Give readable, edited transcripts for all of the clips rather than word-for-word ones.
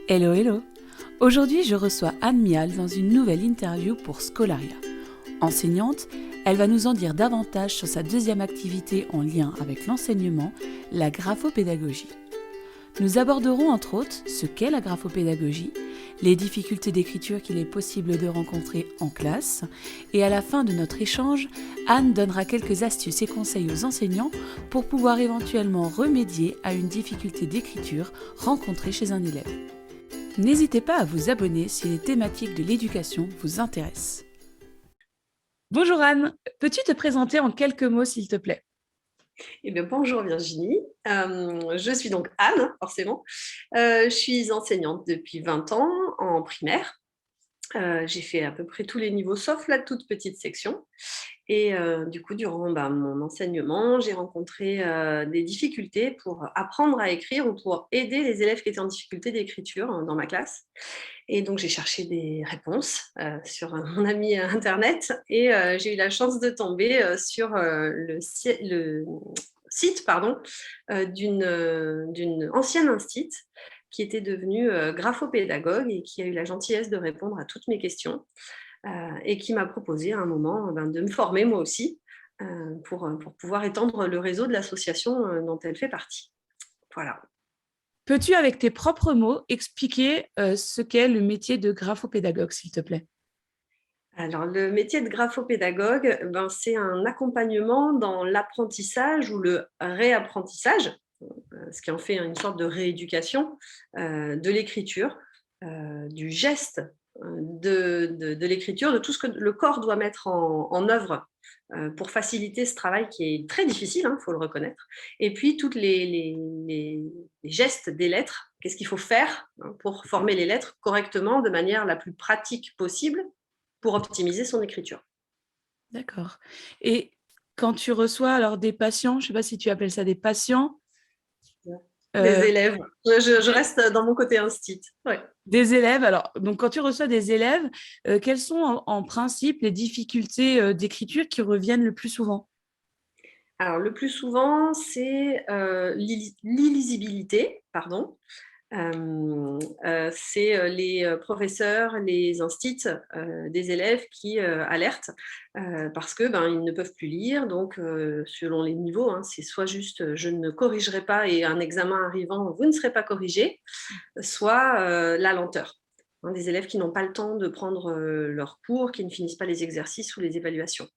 Hello, hello! Aujourd'hui, je reçois Anne Mial dans une nouvelle interview pour Scolaria. Enseignante, elle va nous en dire davantage sur sa deuxième activité en lien avec l'enseignement, la graphopédagogie. Nous aborderons entre autres ce qu'est la graphopédagogie, les difficultés d'écriture qu'il est possible de rencontrer en classe, et à la fin de notre échange, Anne donnera quelques astuces et conseils aux enseignants pour pouvoir éventuellement remédier à une difficulté d'écriture rencontrée chez un élève. N'hésitez pas à vous abonner si les thématiques de l'éducation vous intéressent. Bonjour Anne, peux-tu te présenter en quelques mots s'il te plaît? Eh bien, bonjour Virginie, je suis donc Anne, forcément. Je suis enseignante depuis 20 ans en primaire. J'ai fait à peu près tous les niveaux sauf la toute petite section et du coup, durant, mon enseignement, j'ai rencontré, des difficultés pour apprendre à écrire ou pour aider les élèves qui étaient en difficulté d'écriture, dans ma classe et donc j'ai cherché des réponses, sur, mon ami internet et j'ai eu la chance de tomber, sur, le site pardon, d'une ancienne instite qui était devenue, graphopédagogue et qui a eu la gentillesse de répondre à toutes mes questions, et qui m'a proposé à un moment, de me former moi aussi, pour pouvoir étendre le réseau de l'association, dont elle fait partie. Voilà. Peux-tu avec tes propres mots expliquer ce qu'est le métier de graphopédagogue s'il te plaît? Alors le métier de graphopédagogue, c'est un accompagnement dans l'apprentissage ou le réapprentissage, ce qui en fait une sorte de rééducation, de l'écriture, du geste, de l'écriture, de tout ce que le corps doit mettre en œuvre, pour faciliter ce travail qui est très difficile, il faut le reconnaître. Et puis toutes les gestes des lettres, qu'est-ce qu'il faut faire, pour former les lettres correctement, de manière la plus pratique possible, pour optimiser son écriture. D'accord. Et quand tu reçois alors des patients, je ne sais pas si tu appelles ça des patients, Des euh, élèves, je reste dans mon côté instit. Ouais. des élèves, alors donc quand tu reçois des élèves, quelles sont en principe les difficultés d'écriture qui reviennent le plus souvent? Alors le plus souvent, c'est, l'illisibilité, pardon. C'est, les, professeurs, les instits, des élèves qui, alertent, parce que, ils ne peuvent plus lire donc selon les niveaux, c'est soit juste, «Je ne corrigerai pas» et un examen arrivant, vous ne serez pas corrigé, soit, la lenteur. Des élèves qui n'ont pas le temps de prendre, leurs cours, qui ne finissent pas les exercices ou les évaluations.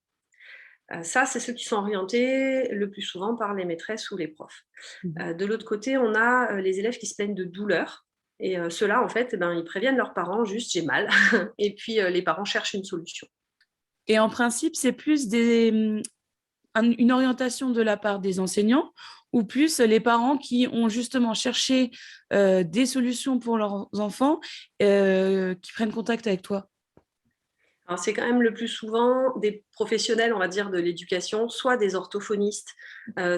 Ça, c'est ceux qui sont orientés le plus souvent par les maîtresses ou les profs. Mhm. De l'autre côté, on a, les élèves qui se plaignent de douleurs et ceux-là, en fait, ils préviennent leurs parents juste: «J'ai mal» et puis, les parents cherchent une solution. Et en principe, c'est plus une orientation de la part des enseignants ou plus les parents qui ont justement cherché des solutions pour leurs enfants qui prennent contact avec toi? Alors c'est quand même le plus souvent des professionnels, on va dire, de l'éducation, soit des orthophonistes,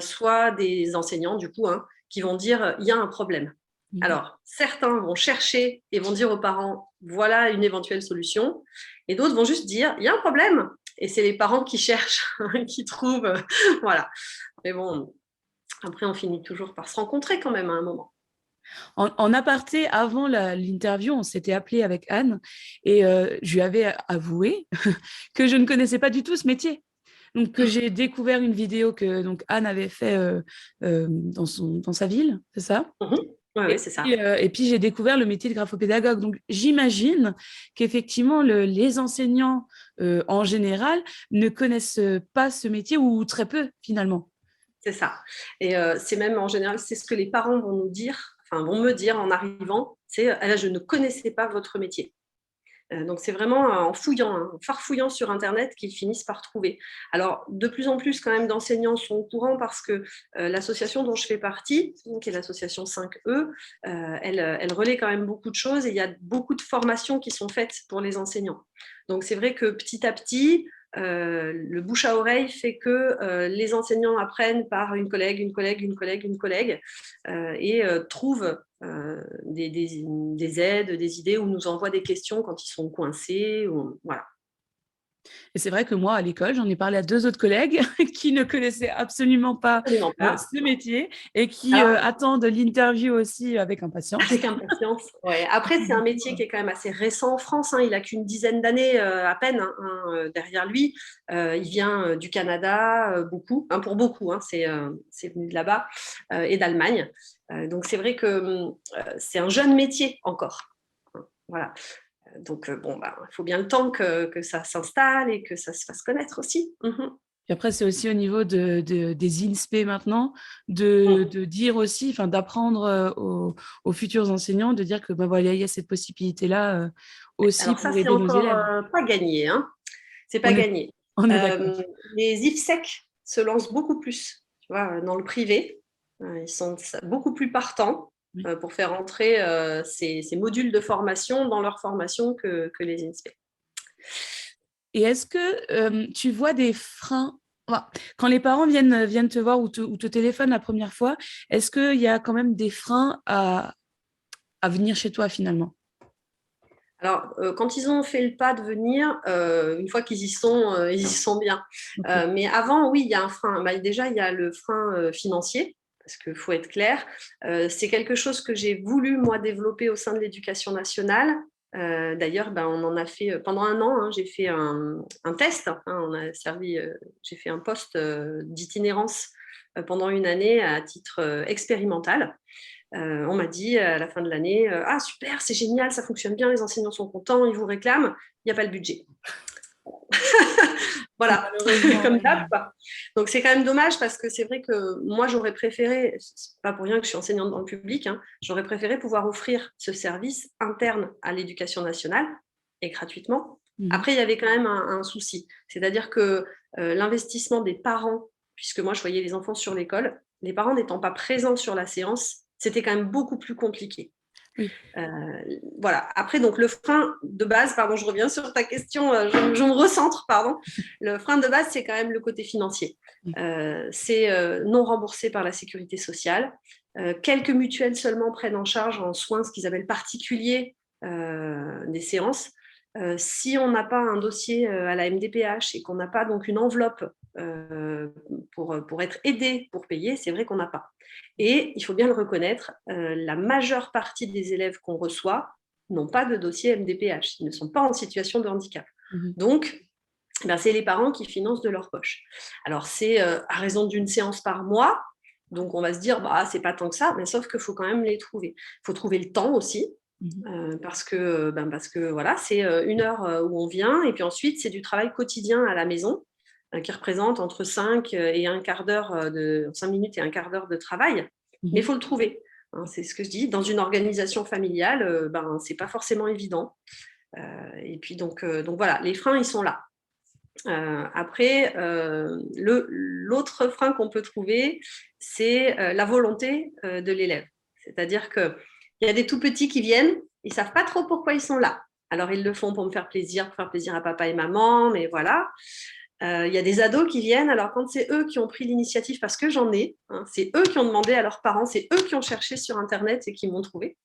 soit des enseignants du coup, qui vont dire: «Il y a un problème». Mhm. Alors certains vont chercher et vont dire aux parents: «Voilà une éventuelle solution» et d'autres vont juste dire: «Il y a un problème» et c'est les parents qui cherchent, qui trouvent, voilà. Mais bon, après on finit toujours par se rencontrer quand même à un moment. En aparté, avant l'interview, on s'était appelé avec Anne et je lui avais avoué que je ne connaissais pas du tout ce métier. Donc, que j'ai découvert une vidéo que donc, Anne avait fait dans sa ville, c'est ça? Mmh. Ouais, ouais, c'est ça. Et puis, j'ai découvert le métier de graphopédagogue. Donc, j'imagine qu'effectivement, les enseignants, en général, ne connaissent pas ce métier ou très peu, finalement. C'est ça et c'est même en général, c'est ce que les parents vont nous dire, enfin vont me dire en arrivant, c'est: «Ah là, je ne connaissais pas votre métier». Donc c'est vraiment, en fouillant, en farfouillant sur internet qu'ils finissent par trouver. Alors de plus en plus quand même d'enseignants sont au courant parce que, l'association dont je fais partie, qui est l'association 5E, elle relaie quand même beaucoup de choses et il y a beaucoup de formations qui sont faites pour les enseignants. Donc c'est vrai que petit à petit, le bouche à oreille fait que, les enseignants apprennent par une collègue, une collègue, une collègue, une collègue, et trouvent, des aides, des idées ou nous envoient des questions quand ils sont coincés ou voilà. Et c'est vrai que moi, à l'école, j'en ai parlé à 2 autres collègues qui ne connaissaient absolument pas, Absolument pas. ce métier et qui, Alors, attendent l'interview aussi avec impatience. avec impatience, ouais. Après, c'est un métier qui est quand même assez récent en France, hein. Il a qu'une dizaine d'années, à peine, derrière lui. Il vient, du Canada, beaucoup, hein, pour beaucoup, hein, c'est venu de là-bas, et d'Allemagne. Donc c'est vrai que, c'est un jeune métier encore, hein, voilà. Donc bon, bah, il faut bien le temps que ça s'installe et que ça se fasse connaître aussi. Puis après, c'est aussi au niveau des INSPE maintenant, de dire aussi, enfin, d'apprendre aux futurs enseignants, de dire que bah, voilà, il y a cette possibilité-là aussi Alors ça, pour c'est aider nos encore élèves. pas gagné, hein. C'est pas On est, gagné. on est d'accord. Les IFSEC se lancent beaucoup plus, tu vois, dans le privé. Ils sont beaucoup plus partants, Oui. pour faire entrer, ces modules de formation dans leur formation que les INSPE. Et est-ce que tu vois des freins enfin, quand les parents viennent te voir ou te téléphonent la première fois, est-ce qu'il y a quand même des freins à venir chez toi finalement? Alors, quand ils ont fait le pas de venir, une fois qu'ils y sont bien. Ok. Mais avant, oui, il y a un frein. Bah, déjà, il y a le frein, financier, parce qu'il faut être clair. C'est quelque chose que j'ai voulu, moi, développer au sein de l'éducation nationale. D'ailleurs, ben, on en a fait pendant un an, hein, j'ai fait un test, hein, on a servi, j'ai fait un poste d'itinérance pendant une année à titre expérimental. On m'a dit à la fin de l'année, ah super, c'est génial, ça fonctionne bien, les enseignants sont contents, ils vous réclament, il n'y a pas le budget. Voilà, Malheureusement, comme oui. d'hab. Donc c'est quand même dommage parce que c'est vrai que moi j'aurais préféré, c'est pas pour rien que je suis enseignante dans le public, hein, j'aurais préféré pouvoir offrir ce service interne à l'éducation nationale et gratuitement. Mhm. Après, il y avait quand même un souci, c'est-à-dire que l'investissement des parents, puisque moi je voyais les enfants sur l'école, les parents n'étant pas présents sur la séance, c'était quand même beaucoup plus compliqué. Oui. Euh, voilà. Après, donc le frein de base, pardon, je reviens sur ta question, je me recentre, pardon. Le frein de base, c'est quand même le côté financier. Oui. C'est non remboursé par la sécurité sociale. Quelques mutuelles seulement prennent en charge en soins ce qu'ils appellent particuliers des séances. Si on n'a pas un dossier à la MDPH et qu'on n'a pas donc une enveloppe pour être aidé pour payer, c'est vrai qu'on n'a pas. Et il faut bien le reconnaître, la majeure partie des élèves qu'on reçoit n'ont pas de dossier MDPH, ils ne sont pas en situation de handicap. Mhm. Donc, ben, c'est les parents qui financent de leur poche. Alors, c'est à raison d'une séance par mois, donc on va se dire, bah, c'est pas tant que ça, mais sauf qu'il faut quand même les trouver. Il faut trouver le temps aussi, Mhm. parce que voilà, c'est une heure où on vient, et puis ensuite, c'est du travail quotidien à la maison, qui représente entre 5 et un quart d'heure 5 minutes et un quart d'heure de travail. Mais il Mhm. faut le trouver. Hein, c'est ce que je dis. Dans une organisation familiale, ben, c'est pas forcément évident. Et puis donc voilà, les freins, ils sont là. Après, l'autre frein qu'on peut trouver, c'est la volonté de l'élève. C'est-à-dire qu'il y a des tout petits qui viennent, ils ne savent pas trop pourquoi ils sont là. Alors, ils le font pour me faire plaisir, pour faire plaisir à papa et maman, mais voilà. Il y a des ados qui viennent, alors quand c'est eux qui ont pris l'initiative, parce que j'en ai, hein, c'est eux qui ont demandé à leurs parents, c'est eux qui ont cherché sur Internet et qui m'ont trouvé.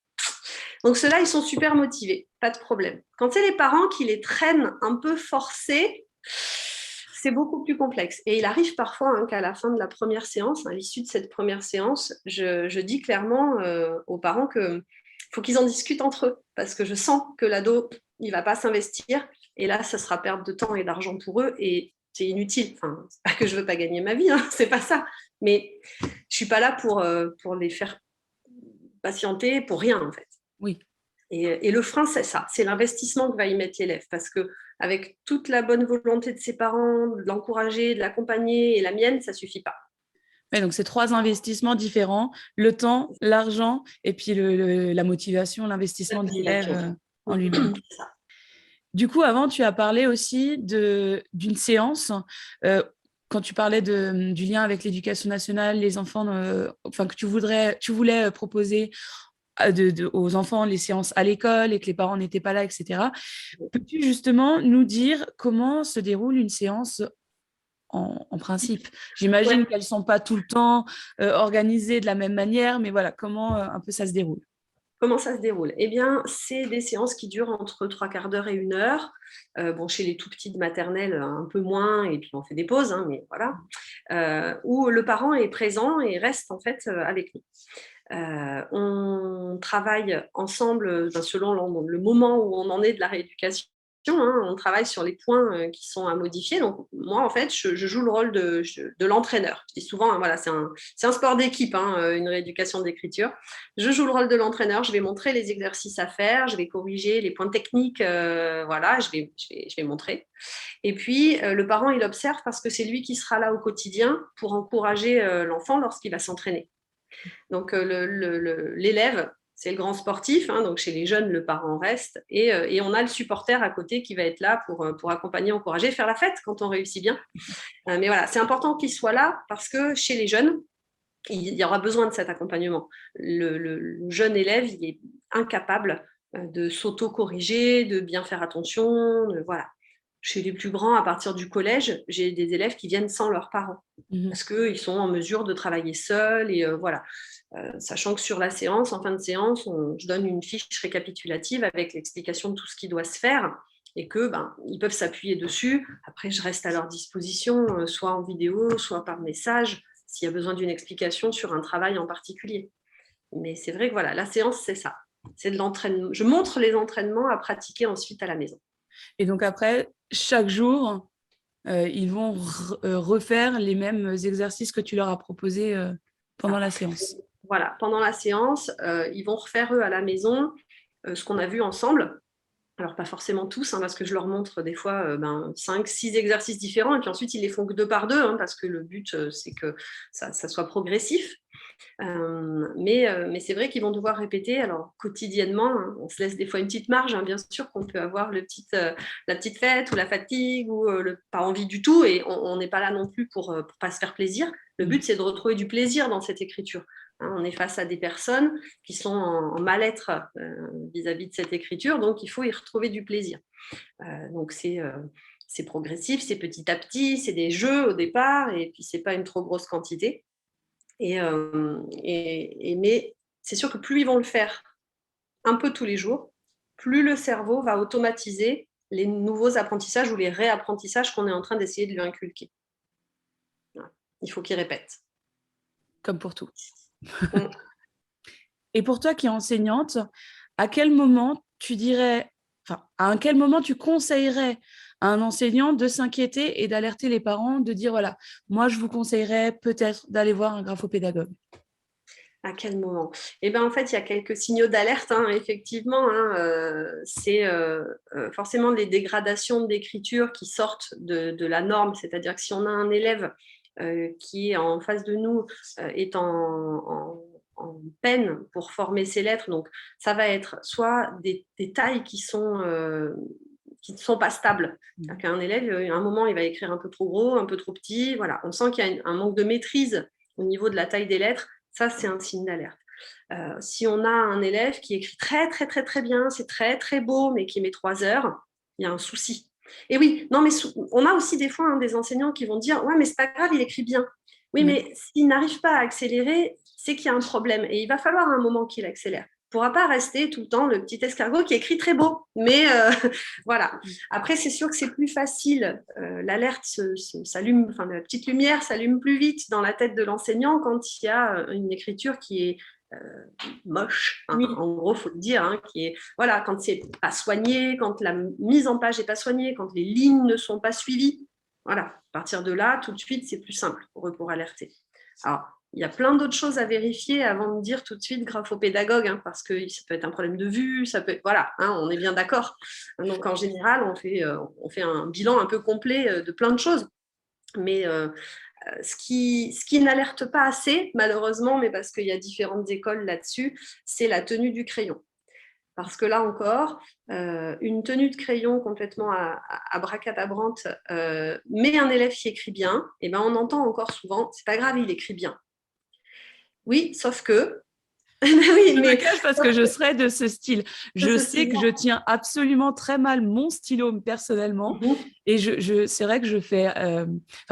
Donc ceux-là, ils sont super motivés, pas de problème. Quand c'est les parents qui les traînent un peu forcés, c'est beaucoup plus complexe. Et il arrive parfois hein, qu'à la fin de la première séance, à l'issue de cette première séance, je dis clairement aux parents qu'il faut qu'ils en discutent entre eux, parce que je sens que l'ado, il ne va pas s'investir, et là, ça sera perte de temps et d'argent pour eux, et c'est inutile. Enfin, c'est pas que je veux pas gagner ma vie, hein, c'est pas ça. Mais je suis pas là pour les faire patienter pour rien, en fait. Oui. Et le frein, c'est ça, c'est l'investissement que va y mettre l'élève. Parce qu'avec toute la bonne volonté de ses parents, de l'encourager, de l'accompagner, et la mienne, ça ne suffit pas. Ouais, donc, c'est 3 investissements différents, le temps, l'argent et puis la motivation, La l'investissement de l'élève motivation. en lui-même. C'est ça. Du coup, avant, tu as parlé aussi d'une séance, euh, quand tu parlais du lien avec l'éducation nationale, les enfants, enfin, que tu voulais proposer aux enfants les séances à l'école et que les parents n'étaient pas là, etc. Peux-tu justement nous dire comment se déroule une séance en principe? Ouais. J'imagine qu'elles ne sont pas tout le temps organisées de la même manière, mais voilà, comment un peu ça se déroule? Comment ça se déroule? Eh bien, c'est des séances qui durent entre 3/4 d'heure et 1 heure. Bon, chez les tout petits de maternelle, un peu moins et puis on fait des pauses, hein, mais voilà. Où le parent est présent et reste en fait, avec nous. On travaille ensemble, selon le moment où on en est de la rééducation, hein, on travaille sur les points, qui sont à modifier. Donc moi, en fait, je joue le rôle de l'entraîneur. Je dis souvent, hein, voilà, c'est un sport d'équipe, hein, une rééducation d'écriture. Je joue le rôle de l'entraîneur, je vais montrer les exercices à faire, je vais corriger les points techniques, voilà, je vais montrer. Et puis, le parent, il observe parce que c'est lui qui sera là au quotidien pour encourager, l'enfant lorsqu'il va s'entraîner. Donc, l'élève, c'est le grand sportif, hein, donc chez les jeunes, le parent reste, et on a le supporter à côté qui va être là pour accompagner, encourager, faire la fête quand on réussit bien. Mais voilà, c'est important qu'il soit là parce que chez les jeunes, il y aura besoin de cet accompagnement. Le jeune élève, il est incapable de s'auto-corriger, de bien faire attention, voilà. Chez les plus grands, à partir du collège, j'ai des élèves qui viennent sans leurs parents parce qu'ils sont en mesure de travailler seuls et voilà. Sachant que sur la séance, en fin de séance, je donne une fiche récapitulative avec l'explication de tout ce qui doit se faire et que ils peuvent s'appuyer dessus. Après, je reste à leur disposition, soit en vidéo, soit par message, s'il y a besoin d'une explication sur un travail en particulier. Mais c'est vrai que voilà, la séance, c'est ça. C'est de l'entraînement. Je montre les entraînements à pratiquer ensuite à la maison. Et donc après, chaque jour, ils vont refaire les mêmes exercices que tu leur as proposés pendant la séance. Voilà, pendant la séance, ils vont refaire eux à la maison ce qu'on a vu ensemble. Alors pas forcément tous, hein, parce que je leur montre des fois 5, 6 exercices différents, et puis ensuite ils les font que 2 par 2, hein, parce que le but c'est que ça soit progressif. Mais c'est vrai qu'ils vont devoir répéter. Alors quotidiennement, hein, on se laisse des fois une petite marge, hein, bien sûr qu'on peut avoir la petite fête ou la fatigue ou pas envie du tout, et on n'est pas là non plus pour pas se faire plaisir. Le but, c'est de retrouver du plaisir dans cette écriture. Hein, on est face à des personnes qui sont en mal-être vis-à-vis de cette écriture, donc il faut y retrouver du plaisir. Donc c'est progressif, c'est petit à petit, c'est des jeux au départ, et puis c'est pas une trop grosse quantité. Mais c'est sûr que plus ils vont le faire un peu tous les jours, plus le cerveau va automatiser les nouveaux apprentissages ou les réapprentissages qu'on est en train d'essayer de lui inculquer. Voilà. Il faut qu'il répète. Comme pour tout. Mm. Et pour toi qui es enseignante, à quel moment à quel moment tu conseillerais à un enseignant de s'inquiéter et d'alerter les parents, de dire voilà, moi je vous conseillerais peut-être d'aller voir un graphopédagogue? À quel moment? Eh bien, en fait, il y a quelques signaux d'alerte, hein, effectivement. Hein, c'est forcément les dégradations d'écriture qui sortent de la norme. C'est-à-dire que si on a un élève qui est en face de nous, est en peine pour former ses lettres, donc ça va être soit des tailles qui ne sont pas stables. C'est-à-dire qu'un élève, à un moment, il va écrire un peu trop gros, un peu trop petit. Voilà. On sent qu'il y a un manque de maîtrise au niveau de la taille des lettres. Ça, c'est un signe d'alerte. Si on a un élève qui écrit très, très, très, très bien, c'est très, très beau, mais qui met 3 heures, il y a un souci. Et oui, non, mais on a aussi des fois des enseignants qui vont dire « Ouais, mais c'est pas grave, il écrit bien. » Oui, mais s'il n'arrive pas à accélérer, c'est qu'il y a un problème. Et il va falloir un moment qu'il accélère. Il ne pourra pas rester tout le temps le petit escargot qui écrit très beau. Mais voilà. Après, c'est sûr que c'est plus facile. L'alerte s'allume, enfin, la petite lumière s'allume plus vite dans la tête de l'enseignant quand il y a une écriture qui est moche, hein, oui. En gros, il faut le dire, hein, qui est, voilà, quand c'est pas soigné, quand la mise en page n'est pas soignée, quand les lignes ne sont pas suivies. Voilà, à partir de là, tout de suite, c'est plus simple pour alerter. Alors, il y a plein d'autres choses à vérifier avant de dire tout de suite graphopédagogue, hein, parce que ça peut être un problème de vue, ça peut être, voilà, hein, on est bien d'accord. Donc, en général, on fait un bilan un peu complet de plein de choses. Mais ce qui n'alerte pas assez, malheureusement, mais parce qu'il y a différentes écoles là-dessus, c'est la tenue du crayon. Parce que là encore, une tenue de crayon complètement abracadabrante, mais un élève qui écrit bien, et ben on entend encore souvent, c'est pas grave, il écrit bien. Oui, sauf que... oui, je me cache parce que je serais de ce style. Je sais que je tiens absolument très mal mon stylo personnellement. Et c'est vrai que je fais...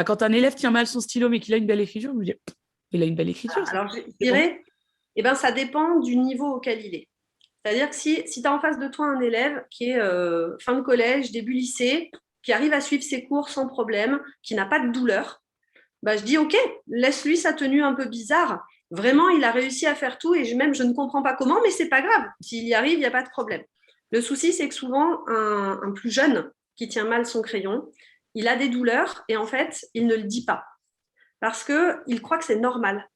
quand un élève tient mal son stylo mais qu'il a une belle écriture, je me dis, il a une belle écriture. Alors, je dirais, ça dépend du niveau auquel il est. C'est-à-dire que si tu as en face de toi un élève qui est fin de collège, début lycée, qui arrive à suivre ses cours sans problème, qui n'a pas de douleur, bah, je dis OK, laisse-lui sa tenue un peu bizarre. Vraiment, il a réussi à faire tout et je ne comprends pas comment, mais c'est pas grave. S'il y arrive, il n'y a pas de problème. Le souci, c'est que souvent, un plus jeune qui tient mal son crayon, il a des douleurs et en fait, il ne le dit pas parce qu'il croit que c'est normal.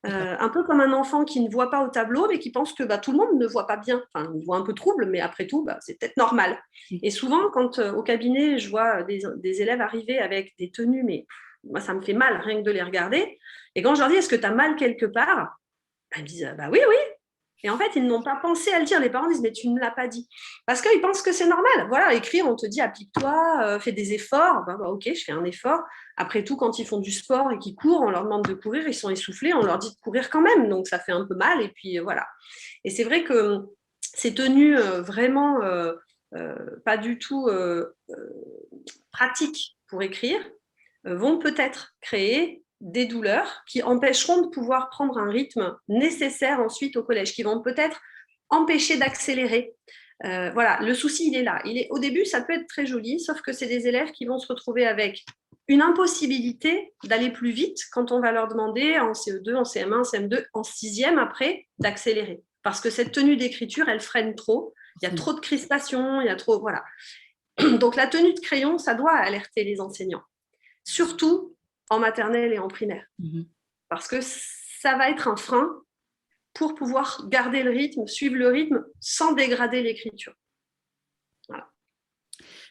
Un peu comme un enfant qui ne voit pas au tableau, mais qui pense que tout le monde ne voit pas bien. Enfin, il voit un peu trouble, mais après tout, c'est peut-être normal. Et souvent, quand au cabinet, je vois des élèves arriver avec des tenues, mais moi, ça me fait mal rien que de les regarder. Et quand je leur dis, est-ce que tu as mal quelque part, ils me disent, oui, oui. Et en fait, ils n'ont pas pensé à le dire. Les parents disent, mais tu ne l'as pas dit. Parce qu'ils pensent que c'est normal. Voilà, écrire, on te dit, applique-toi, fais des efforts. Ok, je fais un effort. Après tout, quand ils font du sport et qu'ils courent, on leur demande de courir, ils sont essoufflés, on leur dit de courir quand même. Donc, ça fait un peu mal. Et puis, voilà. Et c'est vrai que ces tenues vraiment pas du tout pratiques pour écrire vont peut-être créer des douleurs qui empêcheront de pouvoir prendre un rythme nécessaire ensuite au collège, qui vont peut-être empêcher d'accélérer. Voilà, le souci, il est là. Au début, ça peut être très joli, sauf que c'est des élèves qui vont se retrouver avec une impossibilité d'aller plus vite quand on va leur demander en CE2, en CM1, en CM2, en 6e après, d'accélérer. Parce que cette tenue d'écriture, elle freine trop. Il y a trop de crispation, il y a trop... Voilà. Donc, la tenue de crayon, ça doit alerter les enseignants. Surtout en maternelle et en primaire. Parce que ça va être un frein pour pouvoir garder le rythme, suivre le rythme sans dégrader l'écriture. Voilà.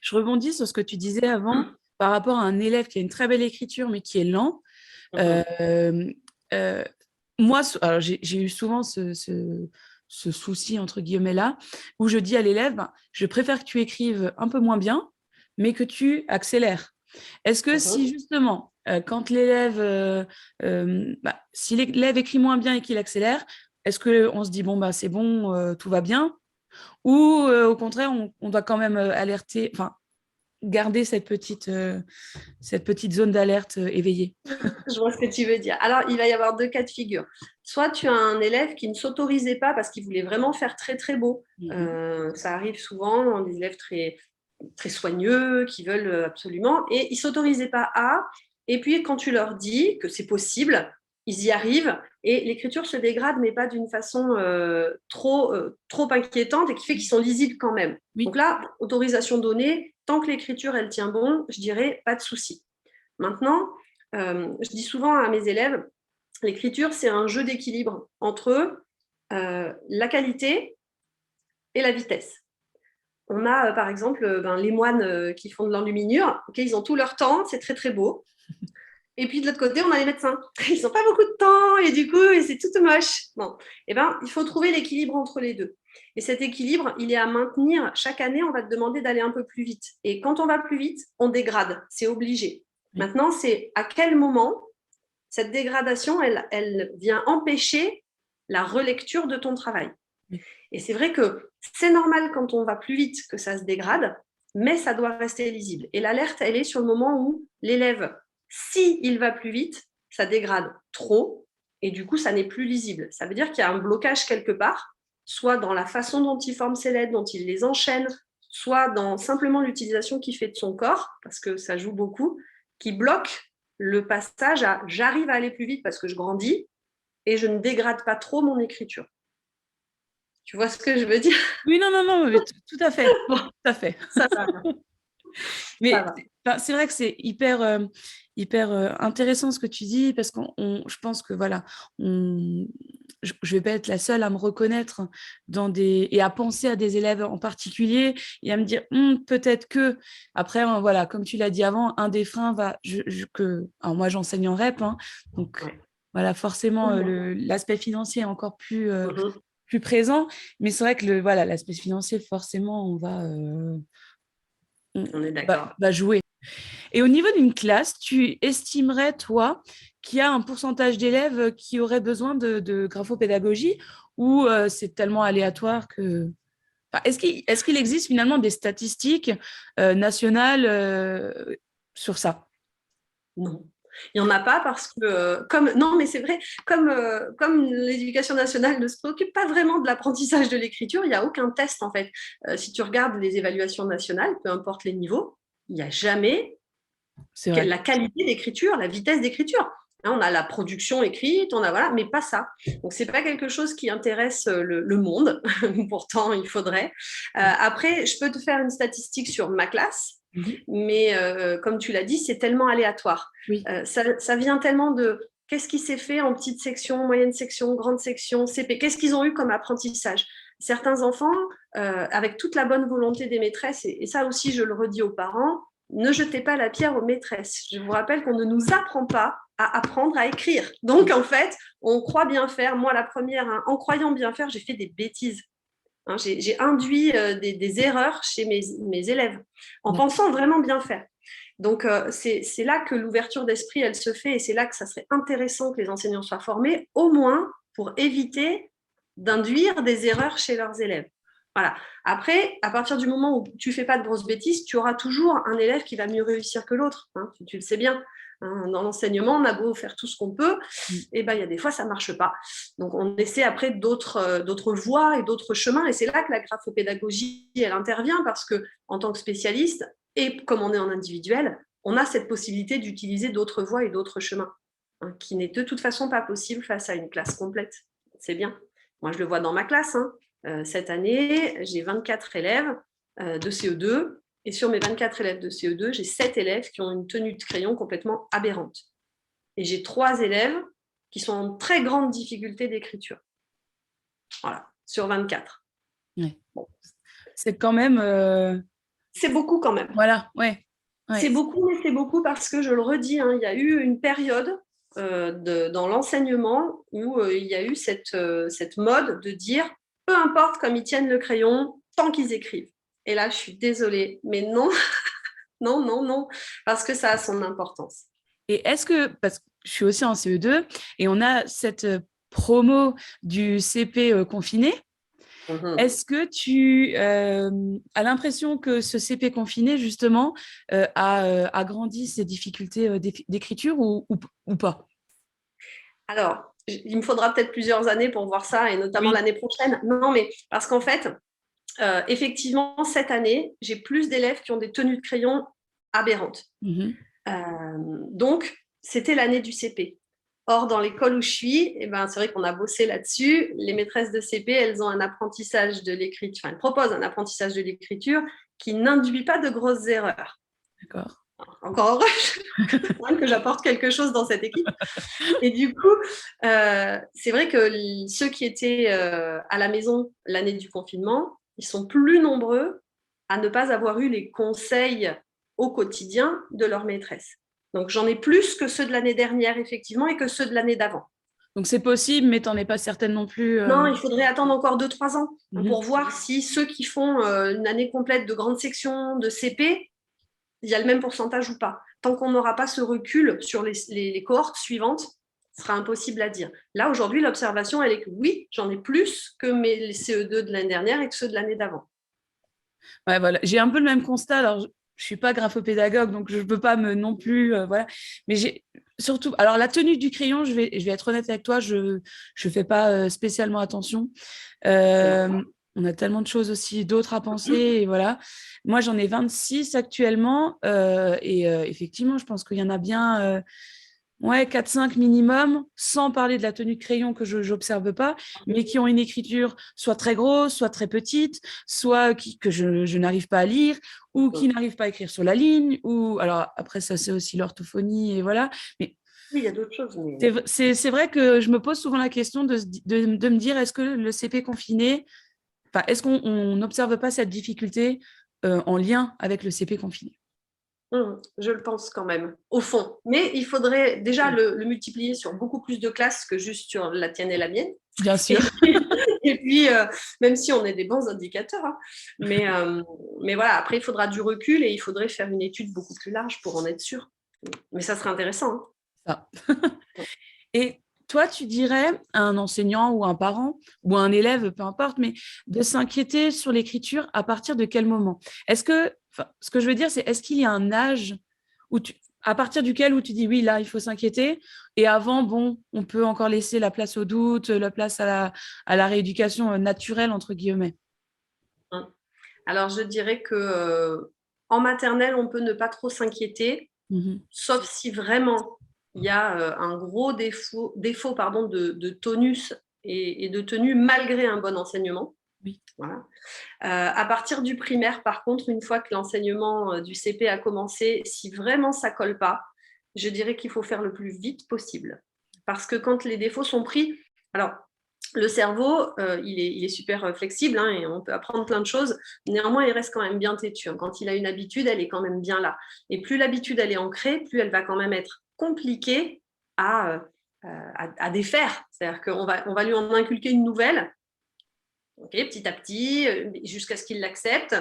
Je rebondis sur ce que tu disais avant par rapport à un élève qui a une très belle écriture mais qui est lent. Moi, alors j'ai eu souvent ce souci, entre guillemets là, où je dis à l'élève, je préfère que tu écrives un peu moins bien, mais que tu accélères. Est-ce que si justement, quand l'élève, si l'élève écrit moins bien et qu'il accélère, est-ce qu'on se dit, bon, c'est bon, tout va bien? Ou au contraire, on doit quand même alerter, enfin, garder cette petite zone d'alerte éveillée? Je vois ce que tu veux dire. Alors, il va y avoir deux cas de figure. Soit tu as un élève qui ne s'autorisait pas parce qu'il voulait vraiment faire très, très beau. Ça arrive souvent, des élèves très, très soigneux qui veulent absolument, et ils ne s'autorisaient pas à. Et puis, quand tu leur dis que c'est possible, ils y arrivent et l'écriture se dégrade, mais pas d'une façon trop inquiétante et qui fait qu'ils sont lisibles quand même. Oui. Donc là, autorisation donnée, tant que l'écriture, elle tient bon, je dirais pas de souci. Maintenant, je dis souvent à mes élèves, l'écriture, c'est un jeu d'équilibre entre la qualité et la vitesse. On a, par exemple, les moines qui font de l'enluminure. Okay, ils ont tout leur temps, c'est très, très beau. Et puis, de l'autre côté, on a les médecins. Ils n'ont pas beaucoup de temps et du coup, c'est tout moche. Bon. Il faut trouver l'équilibre entre les deux. Et cet équilibre, il est à maintenir. Chaque année, on va te demander d'aller un peu plus vite. Et quand on va plus vite, on dégrade. C'est obligé. Maintenant, c'est à quel moment cette dégradation, elle vient empêcher la relecture de ton travail. Et c'est vrai que c'est normal quand on va plus vite que ça se dégrade, mais ça doit rester lisible. Et l'alerte, elle est sur le moment où l'élève, s'il va plus vite, ça dégrade trop et du coup, ça n'est plus lisible. Ça veut dire qu'il y a un blocage quelque part, soit dans la façon dont il forme ses lettres, dont il les enchaîne, soit dans simplement l'utilisation qu'il fait de son corps, parce que ça joue beaucoup, qui bloque le passage à j'arrive à aller plus vite parce que je grandis et je ne dégrade pas trop mon écriture. Tu vois ce que je veux dire? Oui, non, mais tout à fait. Tout à fait. Ça va. Mais c'est vrai que c'est hyper intéressant ce que tu dis parce que je pense que voilà, je vais pas être la seule à me reconnaître et à penser à des élèves en particulier et à me dire peut-être que après voilà, comme tu l'as dit avant, un des freins alors moi j'enseigne en REP, donc voilà, forcément l'aspect financier est encore plus présent, mais c'est vrai que l'aspect financier, forcément, on est d'accord. Va jouer. Et au niveau d'une classe, tu estimerais, toi, qu'il y a un pourcentage d'élèves qui auraient besoin de graphopédagogie ou c'est tellement aléatoire que... Enfin, est-ce qu'il existe finalement des statistiques nationales sur ça? Non. Il n'y en a pas parce que, non, mais c'est vrai, comme l'éducation nationale ne se préoccupe pas vraiment de l'apprentissage de l'écriture, il n'y a aucun test en fait. Si tu regardes les évaluations nationales, peu importe les niveaux, il n'y a jamais la qualité d'écriture, la vitesse d'écriture. Hein, on a la production écrite, voilà, mais pas ça. Donc, ce n'est pas quelque chose qui intéresse le monde. Pourtant, il faudrait. Après, je peux te faire une statistique sur ma classe. Mais comme tu l'as dit, c'est tellement aléatoire. Oui. Ça vient tellement de qu'est-ce qui s'est fait en petite section, moyenne section, grande section, CP. Qu'est-ce qu'ils ont eu comme apprentissage? Certains enfants, avec toute la bonne volonté des maîtresses, et ça aussi je le redis aux parents, ne jetez pas la pierre aux maîtresses. Je vous rappelle qu'on ne nous apprend pas à apprendre à écrire. Donc en fait, on croit bien faire. Moi, la première, hein, en croyant bien faire, j'ai fait des bêtises. Hein, j'ai induit des erreurs chez mes élèves en pensant vraiment bien faire. Donc, c'est là que l'ouverture d'esprit, elle se fait et c'est là que ça serait intéressant que les enseignants soient formés, au moins pour éviter d'induire des erreurs chez leurs élèves. Voilà. Après, à partir du moment où tu ne fais pas de grosses bêtises, tu auras toujours un élève qui va mieux réussir que l'autre. Hein, tu le sais bien. Dans l'enseignement, on a beau faire tout ce qu'on peut, et ben, il y a des fois, ça ne marche pas. Donc, on essaie après d'autres voies et d'autres chemins. Et c'est là que la graphopédagogie, elle intervient parce qu'en tant que spécialiste, et comme on est en individuel, on a cette possibilité d'utiliser d'autres voies et d'autres chemins, hein, qui n'est de toute façon pas possible face à une classe complète. C'est bien. Moi, je le vois dans ma classe. Hein. Cette année, j'ai 24 élèves de CE2. Et sur mes 24 élèves de CE2, j'ai 7 élèves qui ont une tenue de crayon complètement aberrante. Et j'ai 3 élèves qui sont en très grande difficulté d'écriture. Voilà, sur 24. Ouais. Bon. C'est quand même... C'est beaucoup quand même. Voilà, ouais. C'est beaucoup, mais c'est beaucoup parce que, je le redis, hein, il y a eu une période dans l'enseignement où il y a eu cette mode de dire « peu importe comme ils tiennent le crayon, tant qu'ils écrivent ». Et là, je suis désolée, mais non, non, parce que ça a son importance. Et est-ce que, parce que je suis aussi en CE2, et on a cette promo du CP confiné, est-ce que tu as l'impression que ce CP confiné, justement, a agrandi ses difficultés d'écriture ou pas? Alors, il me faudra peut-être plusieurs années pour voir ça, et notamment l'année prochaine. Non, mais parce qu'en fait, effectivement, cette année, j'ai plus d'élèves qui ont des tenues de crayon aberrantes. Donc, c'était l'année du CP. Or, dans l'école où je suis, c'est vrai qu'on a bossé là-dessus. Les maîtresses de CP, elles ont un apprentissage de l'écriture, elles proposent un apprentissage de l'écriture qui n'induit pas de grosses erreurs. D'accord. Encore heureux que j'apporte quelque chose dans cette équipe. Et du coup, c'est vrai que ceux qui étaient à la maison l'année du confinement, ils sont plus nombreux à ne pas avoir eu les conseils au quotidien de leur maîtresse. Donc, j'en ai plus que ceux de l'année dernière, effectivement, et que ceux de l'année d'avant. Donc, c'est possible, mais tu n'en es pas certaine non plus. Non, il faudrait attendre encore 2-3 ans pour voir si ceux qui font une année complète de grande section, de CP, il y a le même pourcentage ou pas. Tant qu'on n'aura pas ce recul sur les cohortes suivantes, ce sera impossible à dire. Là, aujourd'hui, l'observation, elle est que oui, j'en ai plus que les CE2 de l'année dernière et que ceux de l'année d'avant. Ouais, voilà. J'ai un peu le même constat. Alors, je ne suis pas graphopédagogue, donc je ne peux pas non plus... voilà. Mais j'ai surtout... Alors, la tenue du crayon, je vais être honnête avec toi, je ne fais pas spécialement attention. On a tellement de choses aussi, d'autres à penser. Et voilà. Moi, j'en ai 26 actuellement. Et effectivement, je pense qu'il y en a bien... 4-5 minimum, sans parler de la tenue de crayon que je n'observe pas, mais qui ont une écriture soit très grosse, soit très petite, soit que je n'arrive pas à lire, ou qui n'arrivent pas à écrire sur la ligne, ou alors après ça c'est aussi l'orthophonie, et voilà. Mais oui, il y a d'autres choses. Mais... C'est vrai que je me pose souvent la question de me dire, est-ce que le CP confiné, est-ce qu'on n'observe pas cette difficulté en lien avec le CP confiné? Je le pense quand même, au fond. Mais il faudrait déjà le multiplier sur beaucoup plus de classes que juste sur la tienne et la mienne. Bien sûr. Et puis, même si on est des bons indicateurs, hein, mais voilà, après, il faudra du recul et il faudrait faire une étude beaucoup plus large pour en être sûr. Mais ça serait intéressant. Hein. Ça. Et toi, tu dirais à un enseignant ou un parent ou un élève, peu importe, mais de s'inquiéter sur l'écriture à partir de quel moment? Est-ce que, ce que je veux dire, c'est est-ce qu'il y a un âge où à partir duquel où tu dis oui, là, il faut s'inquiéter. Et avant, bon, on peut encore laisser la place au doute, la place à la rééducation naturelle, entre guillemets. Hein. Alors, je dirais que en maternelle, on peut ne pas trop s'inquiéter, sauf si vraiment il y a un gros défaut pardon, de tonus et de tenue malgré un bon enseignement. Oui. Voilà. À partir du primaire, par contre, une fois que l'enseignement du CP a commencé, si vraiment ça colle pas, je dirais qu'il faut faire le plus vite possible. Parce que quand les défauts sont pris, alors le cerveau, il est super flexible hein, et on peut apprendre plein de choses. Néanmoins, il reste quand même bien têtu. Hein. Quand il a une habitude, elle est quand même bien là. Et plus l'habitude elle est ancrée, plus elle va quand même être compliquée à défaire. C'est-à-dire qu'on va lui en inculquer une nouvelle. Okay, petit à petit, jusqu'à ce qu'il l'accepte,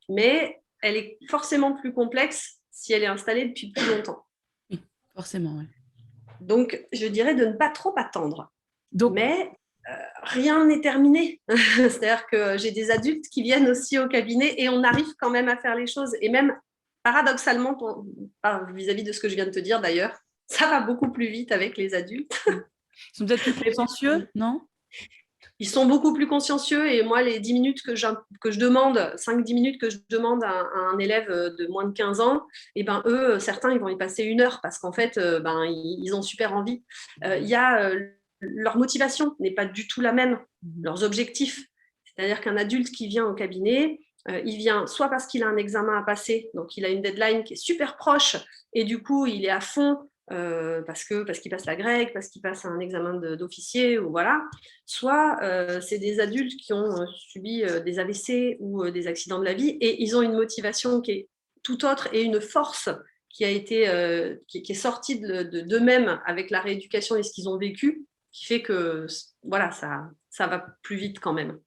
mais elle est forcément plus complexe si elle est installée depuis plus longtemps. Oui, forcément, oui. Donc, je dirais de ne pas trop attendre. Donc, mais rien n'est terminé. C'est-à-dire que j'ai des adultes qui viennent aussi au cabinet et on arrive quand même à faire les choses. Et même, paradoxalement, vis-à-vis de ce que je viens de te dire d'ailleurs, ça va beaucoup plus vite avec les adultes. Ils sont peut-être plus consciencieux, non ? Ils sont beaucoup plus consciencieux et moi, les 10 minutes que je demande, 5-10 minutes que je demande à un élève de moins de 15 ans, et ben eux, certains, ils vont y passer 1 heure parce qu'en fait, ils ont super envie. Leur motivation n'est pas du tout la même, leurs objectifs. C'est-à-dire qu'un adulte qui vient au cabinet, il vient soit parce qu'il a un examen à passer, donc il a une deadline qui est super proche et du coup, il est à fond parce qu'il passe la grecque, parce qu'il passe un examen d'officier, ou voilà. Soit c'est des adultes qui ont subi des AVC ou des accidents de la vie et ils ont une motivation qui est tout autre et une force qui est sortie d'eux-mêmes avec la rééducation et ce qu'ils ont vécu, qui fait que voilà, ça va plus vite quand même.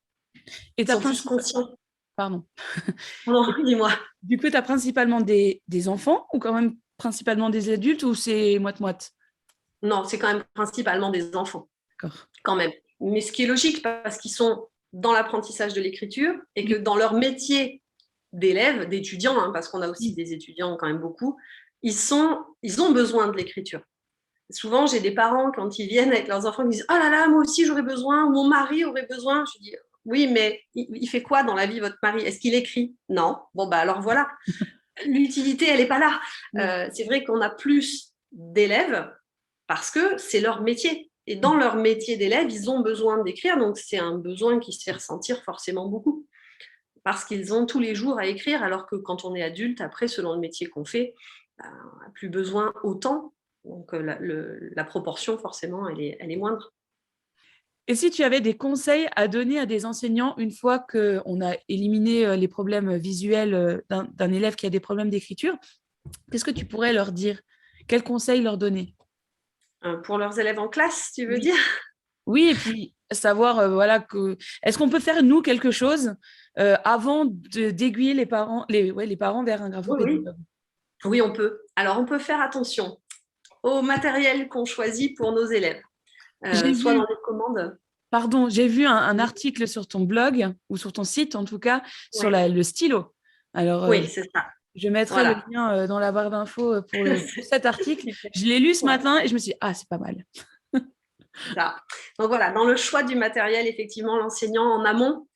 Et ils sont plus conscients. Pardon. Non, dis-moi. Du coup, tu as principalement des enfants ou quand même principalement des adultes ou c'est moite-moite ? Non, c'est quand même principalement des enfants. D'accord. Quand même. Mais ce qui est logique parce qu'ils sont dans l'apprentissage de l'écriture et que dans leur métier d'élèves, d'étudiants, hein, parce qu'on a aussi des étudiants quand même beaucoup, ils ont besoin de l'écriture. Souvent, j'ai des parents, quand ils viennent avec leurs enfants, ils disent « Oh là là, moi aussi j'aurais besoin, mon mari aurait besoin. » Je dis « Oui, mais il fait quoi dans la vie, votre mari ? Est-ce qu'il écrit ? Non. Bon, bah alors voilà. L'utilité, elle n'est pas là. C'est vrai qu'on a plus d'élèves parce que c'est leur métier. Et dans leur métier d'élève, ils ont besoin d'écrire, donc c'est un besoin qui se fait ressentir forcément beaucoup. Parce qu'ils ont tous les jours à écrire, alors que quand on est adulte, après, selon le métier qu'on fait, on n'a plus besoin autant. Donc la proportion, forcément, elle est moindre. Et si tu avais des conseils à donner à des enseignants une fois qu'on a éliminé les problèmes visuels d'un élève qui a des problèmes d'écriture, qu'est-ce que tu pourrais leur dire ? Quels conseils leur donner ? Pour leurs élèves en classe, tu veux dire ? Oui, et puis savoir, voilà, est-ce qu'on peut faire, nous, quelque chose avant d'aiguiller les parents vers un graphopédagogue ? Oui, on peut. Alors, on peut faire attention au matériel qu'on choisit pour nos élèves. Soit dans les commandes. Pardon, j'ai vu un article sur ton blog, ou sur ton site en tout cas, sur le stylo. Alors, oui, c'est ça. Je mettrai le lien dans la barre d'infos pour cet article. Je l'ai lu ce matin et je me suis dit, ah, c'est pas mal. Donc voilà, dans le choix du matériel, effectivement, l'enseignant en amont,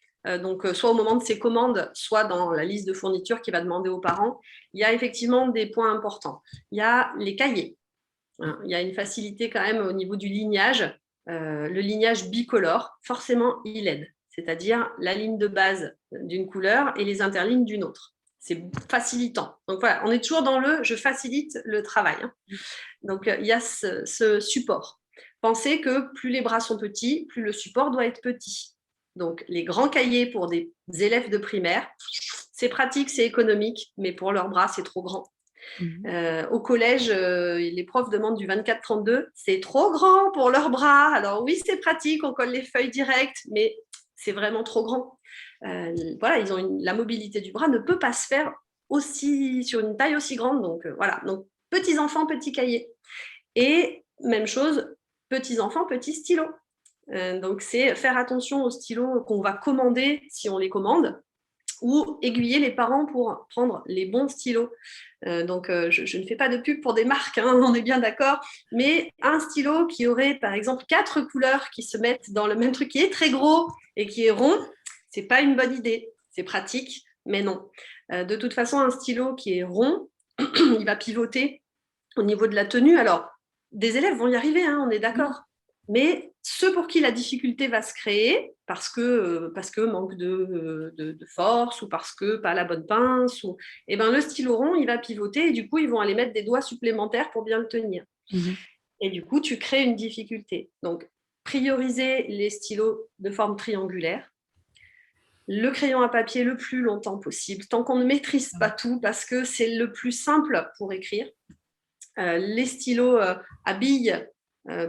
soit au moment de ses commandes, soit dans la liste de fournitures qu'il va demander aux parents, il y a effectivement des points importants. Il y a les cahiers. Il y a une facilité quand même au niveau du lignage. Le lignage bicolore, forcément, il aide. C'est-à-dire la ligne de base d'une couleur et les interlignes d'une autre. C'est facilitant. Donc voilà, on est toujours dans je facilite le travail. Hein. Donc il y a ce support. Pensez que plus les bras sont petits, plus le support doit être petit. Donc les grands cahiers pour des élèves de primaire, c'est pratique, c'est économique, mais pour leurs bras, c'est trop grand. Au collège, les profs demandent du 24-32, c'est trop grand pour leurs bras. Alors oui, c'est pratique, on colle les feuilles directes, mais c'est vraiment trop grand. Voilà, la mobilité du bras ne peut pas se faire sur une taille aussi grande. Donc voilà, donc petits enfants, petits cahiers. Et même chose, petits enfants, petits stylos. Donc c'est faire attention aux stylos qu'on va commander si on les commande. ou aiguiller les parents pour prendre les bons stylos. Je ne fais pas de pub pour des marques, hein, on est bien d'accord, mais un stylo qui aurait par exemple 4 couleurs qui se mettent dans le même truc, qui est très gros et qui est rond, c'est pas une bonne idée. C'est pratique, mais non. De toute façon, un stylo qui est rond, il va pivoter au niveau de la tenue. Alors, des élèves vont y arriver, hein, on est d'accord. Mais ceux pour qui la difficulté va se créer, parce que manque de force, ou parce que pas la bonne pince, eh ben, le stylo rond, il va pivoter, et du coup, ils vont aller mettre des doigts supplémentaires pour bien le tenir. Et du coup, tu crées une difficulté. Donc, prioriser les stylos de forme triangulaire, le crayon à papier le plus longtemps possible, tant qu'on ne maîtrise pas tout, parce que c'est le plus simple pour écrire. Les stylos à billes,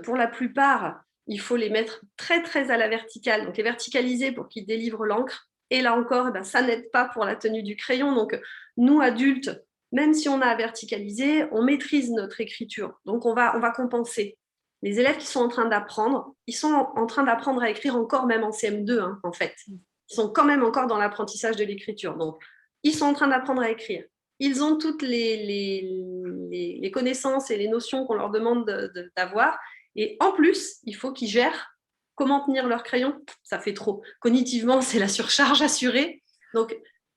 pour la plupart, il faut les mettre très très à la verticale, donc les verticaliser pour qu'ils délivrent l'encre. Et là encore, ça n'aide pas pour la tenue du crayon. Donc nous, adultes, même si on a à verticaliser, on maîtrise notre écriture. Donc on va compenser. Les élèves qui sont en train d'apprendre, ils sont en train d'apprendre à écrire encore, même en CM2, hein, en fait. Ils sont quand même encore dans l'apprentissage de l'écriture. Donc, ils sont en train d'apprendre à écrire. Ils ont toutes les connaissances et les notions qu'on leur demande d'avoir. Et en plus, il faut qu'ils gèrent comment tenir leur crayon. Ça fait trop. Cognitivement, c'est la surcharge assurée. Donc,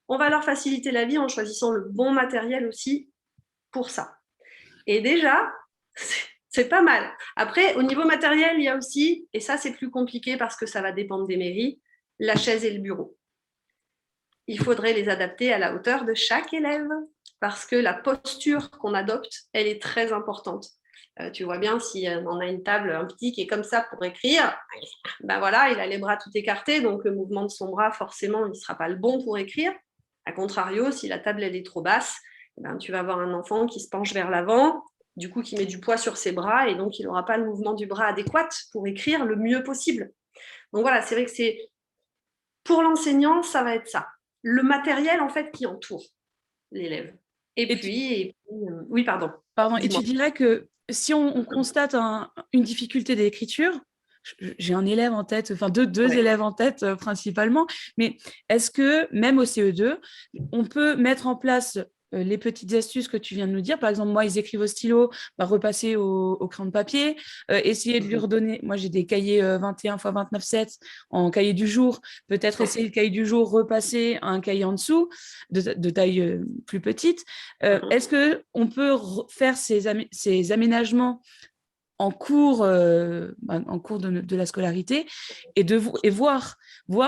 on va leur faciliter la vie en choisissant le bon matériel aussi pour ça. Et déjà, c'est pas mal. Après, au niveau matériel, il y a aussi, et ça c'est plus compliqué parce que ça va dépendre des mairies, la chaise et le bureau. Il faudrait les adapter à la hauteur de chaque élève parce que la posture qu'on adopte, elle est très importante. Tu vois bien, si on a une table, un petit qui est comme ça pour écrire, ben voilà, il a les bras tout écartés, donc le mouvement de son bras, forcément, il ne sera pas le bon pour écrire. A contrario, si la table elle est trop basse, ben, tu vas avoir un enfant qui se penche vers l'avant, du coup qui met du poids sur ses bras, et donc il n'aura pas le mouvement du bras adéquat pour écrire le mieux possible. Donc voilà, c'est vrai que c'est pour l'enseignant, ça va être ça. Le matériel, en fait, qui entoure l'élève. Oui, pardon. Pardon, et tu dirais que si on constate une difficulté d'écriture, j'ai un élève en tête, enfin deux élèves en tête principalement, mais est-ce que même au CE2, on peut mettre en place les petites astuces que tu viens de nous dire? Par exemple, moi, ils écrivent au stylo, repasser au crayon de papier, essayer de lui redonner. Moi, j'ai des cahiers 21 x 29/7 en cahier du jour. Peut-être essayer le cahier du jour, repasser un cahier en dessous de taille plus petite. Est-ce qu'on peut faire ces aménagements en cours de la scolarité et voir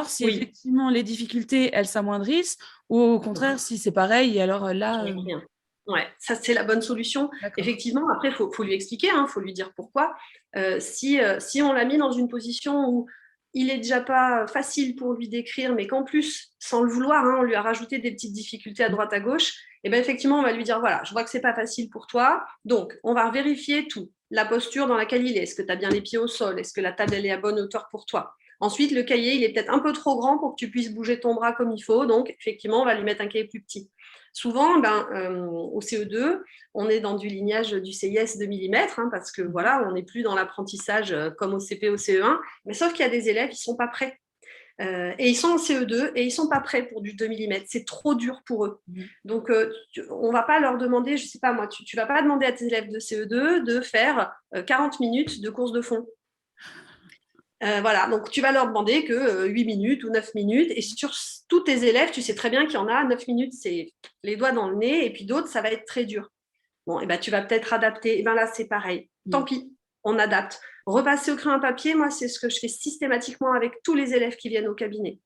si effectivement les difficultés, elles s'amoindrissent ou au contraire, si c'est pareil, et alors là… Ouais, ça c'est la bonne solution. Effectivement, après, il faut lui expliquer, il faut lui dire pourquoi. Si on l'a mis dans une position où il n'est déjà pas facile pour lui d'écrire, mais qu'en plus, sans le vouloir, on lui a rajouté des petites difficultés à droite à gauche, et bien effectivement, on va lui dire, voilà, je vois que ce n'est pas facile pour toi, donc on va vérifier tout. La posture dans laquelle il est, est-ce que tu as bien les pieds au sol, est-ce que la table elle est à bonne hauteur pour toi. Ensuite, le cahier, il est peut-être un peu trop grand pour que tu puisses bouger ton bras comme il faut, donc effectivement, on va lui mettre un cahier plus petit. Souvent, au CE2, on est dans du lignage du CIS de millimètres, parce que voilà, on n'est plus dans l'apprentissage comme au CP, au CE1, mais sauf qu'il y a des élèves qui ne sont pas prêts. Et ils sont en CE2 et ils ne sont pas prêts pour du 2 mm. C'est trop dur pour eux. Donc, on ne va pas leur demander, je ne sais pas moi, tu ne vas pas demander à tes élèves de CE2 de faire 40 minutes de course de fond. Voilà, donc tu vas leur demander que 8 minutes ou 9 minutes. Et sur tous tes élèves, tu sais très bien qu'il y en a 9 minutes, c'est les doigts dans le nez, et puis d'autres, ça va être très dur. Bon, et ben, tu vas peut-être adapter. Et ben là, c'est pareil. Tant pis, on adapte. Repasser au crayon à papier, moi, c'est ce que je fais systématiquement avec tous les élèves qui viennent au cabinet.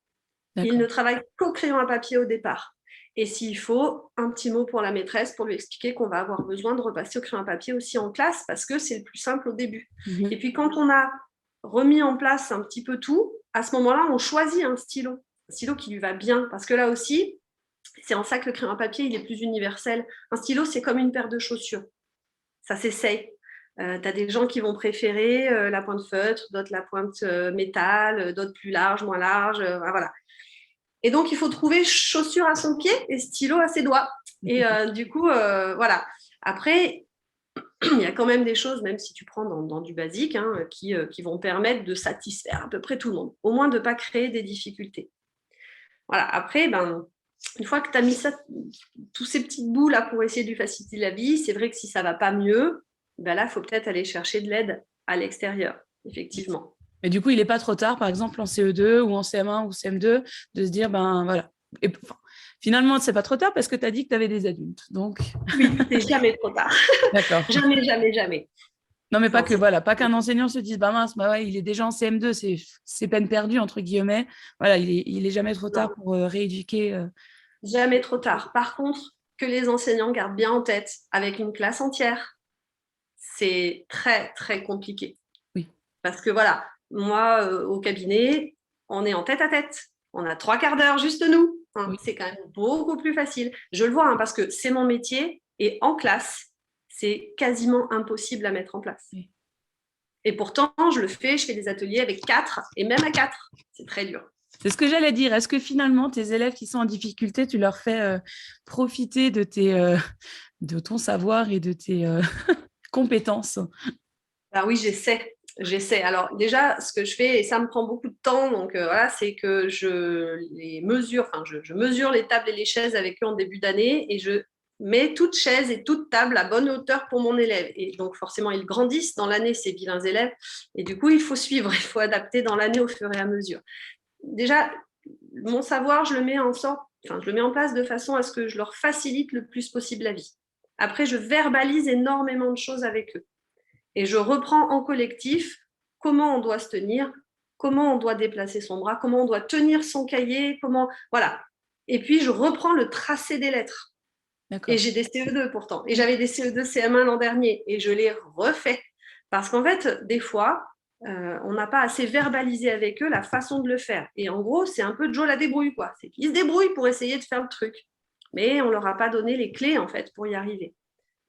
Ils ne travaillent qu'au crayon à papier au départ. Et s'il faut, un petit mot pour la maîtresse pour lui expliquer qu'on va avoir besoin de repasser au crayon à papier aussi en classe parce que c'est le plus simple au début. Et puis, quand on a remis en place un petit peu tout, à ce moment-là, on choisit un stylo qui lui va bien. Parce que là aussi, c'est en ça que le crayon à papier, il est plus universel. Un stylo, c'est comme une paire de chaussures. Ça s'essaye. Tu as des gens qui vont préférer la pointe feutre, d'autres la pointe métal, d'autres plus large, moins large. Voilà. Et donc, il faut trouver chaussure à son pied et stylo à ses doigts. Et du coup, voilà. Après, il y a quand même des choses, même si tu prends dans du basique, qui vont permettre de satisfaire à peu près tout le monde. Au moins de ne pas créer des difficultés. Voilà. Après, une fois que tu as mis ça, tous ces petits bouts là pour essayer de lui faciliter la vie, c'est vrai que si ça ne va pas mieux, ben là, il faut peut-être aller chercher de l'aide à l'extérieur, effectivement. Mais du coup, il n'est pas trop tard, par exemple en CE2 ou en CM1 ou CM2, de se dire, ben voilà. Et, enfin, finalement, ce n'est pas trop tard parce que tu as dit que tu avais des adultes. Donc... Oui, c'est jamais trop tard. D'accord. Jamais, jamais, jamais. Non, mais pas qu'un enseignant se dise, bah mince, bah ouais, il est déjà en CM2, c'est peine perdue, entre guillemets. Voilà, il est jamais trop tard pour rééduquer. Jamais trop tard. Par contre, que les enseignants gardent bien en tête, avec une classe entière, c'est très, très compliqué. Oui. Parce que voilà, moi, au cabinet, on est en tête à tête. On a 3/4 d'heure juste nous. Hein. Oui. C'est quand même beaucoup plus facile. Je le vois, hein, parce que c'est mon métier et en classe, c'est quasiment impossible à mettre en place. Oui. Et pourtant, je fais des ateliers avec 4 et même à 4. C'est très dur. C'est ce que j'allais dire. Est-ce que finalement, tes élèves qui sont en difficulté, tu leur fais profiter de ton savoir et de tes compétences? Ben oui, j'essaie. Alors déjà, ce que je fais, et ça me prend beaucoup de temps, donc voilà, c'est que je mesure les tables et les chaises avec eux en début d'année et je mets toute chaise et toute table à bonne hauteur pour mon élève. Et donc forcément, ils grandissent dans l'année, ces vilains élèves. Et du coup, il faut suivre, il faut adapter dans l'année au fur et à mesure. Déjà, mon savoir, je le mets en place de façon à ce que je leur facilite le plus possible la vie. Après, je verbalise énormément de choses avec eux. Et je reprends en collectif comment on doit se tenir, comment on doit déplacer son bras, comment on doit tenir son cahier, voilà. Et puis, je reprends le tracé des lettres. D'accord. Et j'ai des CE2 pourtant. Et j'avais des CE2 CM1 l'an dernier. Et je les refais. Parce qu'en fait, des fois, on n'a pas assez verbalisé avec eux la façon de le faire. Et en gros, c'est un peu Joe la débrouille, quoi. C'est qu'ils se débrouillent pour essayer de faire le truc. Mais on ne leur a pas donné les clés, en fait, pour y arriver.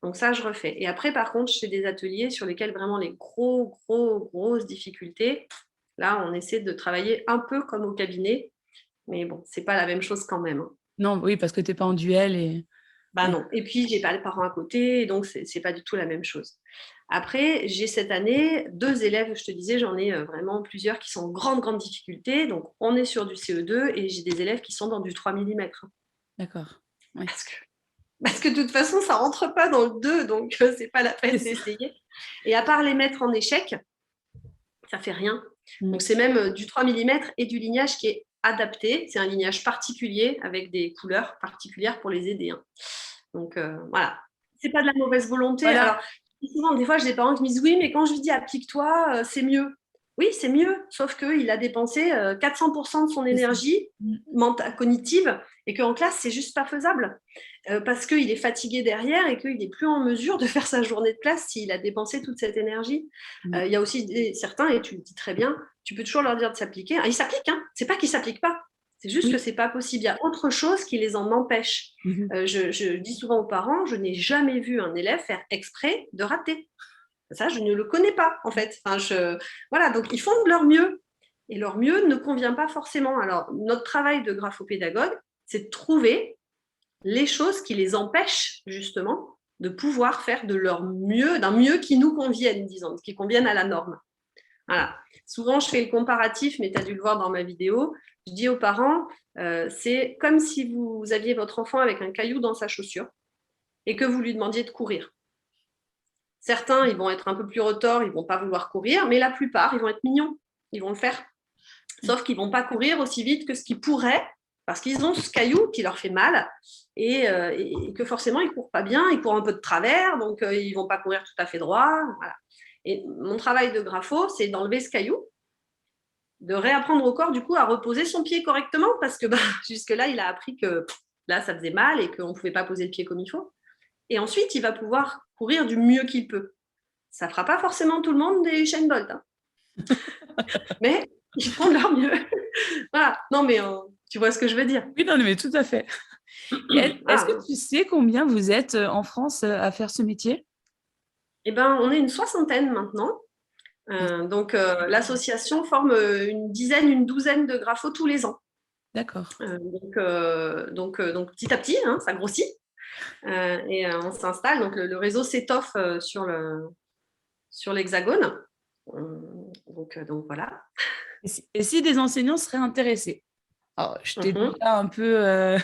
Donc ça, je refais. Et après, par contre, je fais des ateliers sur lesquels vraiment les grosses difficultés. Là, on essaie de travailler un peu comme au cabinet. Mais bon, c'est pas la même chose quand même. Hein. Non, oui, parce que tu n'es pas en duel. Et... Bah non. Et puis, j'ai pas les parents à côté, donc c'est pas du tout la même chose. Après, j'ai cette année 2 élèves, je te disais, j'en ai vraiment plusieurs qui sont en grande difficulté. Donc, on est sur du CE2 et j'ai des élèves qui sont dans du 3 mm. D'accord. Oui. Parce que de toute façon, ça ne rentre pas dans le 2, donc ce n'est pas la peine d'essayer. Et à part les mettre en échec, ça ne fait rien. Donc, c'est même du 3 mm et du lignage qui est adapté. C'est un lignage particulier avec des couleurs particulières pour les aider. Hein. Donc, voilà. Ce n'est pas de la mauvaise volonté. Voilà. Alors, souvent, des fois, j'ai des parents qui me disent « Oui, mais quand je lui dis applique-toi, c'est mieux. » Oui, c'est mieux, sauf qu'il a dépensé 400% de son énergie mentale, cognitive, et qu'en classe, c'est juste pas faisable. Parce qu'il est fatigué derrière et qu'il n'est plus en mesure de faire sa journée de classe s'il a dépensé toute cette énergie. Il y a aussi certains, et tu le dis très bien, tu peux toujours leur dire de s'appliquer. Ils s'appliquent, hein. C'est pas qu'ils ne s'appliquent pas. C'est juste que ce n'est pas possible. Il y a autre chose qui les en empêche. Je dis souvent aux parents, je n'ai jamais vu un élève faire exprès de rater. Ça, je ne le connais pas, en fait. Voilà, donc ils font de leur mieux. Et leur mieux ne convient pas forcément. Alors, notre travail de graphopédagogue, c'est de trouver les choses qui les empêchent, justement, de pouvoir faire de leur mieux, d'un mieux qui nous convienne, disons, qui convienne à la norme. Voilà. Souvent, je fais le comparatif, mais tu as dû le voir dans ma vidéo. Je dis aux parents, c'est comme si vous aviez votre enfant avec un caillou dans sa chaussure et que vous lui demandiez de courir. Certains, ils vont être un peu plus retors, ils ne vont pas vouloir courir, mais la plupart, ils vont être mignons, ils vont le faire. Sauf qu'ils ne vont pas courir aussi vite que ce qu'ils pourraient, parce qu'ils ont ce caillou qui leur fait mal, et que forcément, ils ne courent pas bien, ils courent un peu de travers, donc ils ne vont pas courir tout à fait droit. Voilà. Et mon travail de grapho, c'est d'enlever ce caillou, de réapprendre au corps, du coup, à reposer son pied correctement, parce que jusque-là, il a appris que là, ça faisait mal et qu'on ne pouvait pas poser le pied comme il faut. Et ensuite, il va pouvoir courir du mieux qu'il peut. Ça ne fera pas forcément tout le monde des Usain Bolt. Hein. Mais ils font de leur mieux. Voilà. Non, mais tu vois ce que je veux dire. Oui, non, mais tout à fait. Est-ce que tu sais combien vous êtes en France à faire ce métier ? Eh bien, on est une 60aine maintenant. Donc, l'association forme une douzaine de graphos tous les ans. D'accord. Donc, petit à petit, hein, ça grossit. Et on s'installe, donc le réseau s'étoffe sur l'Hexagone. Donc voilà. Et si des enseignants seraient intéressés, Alors, je t'ai Mhm. déjà un peu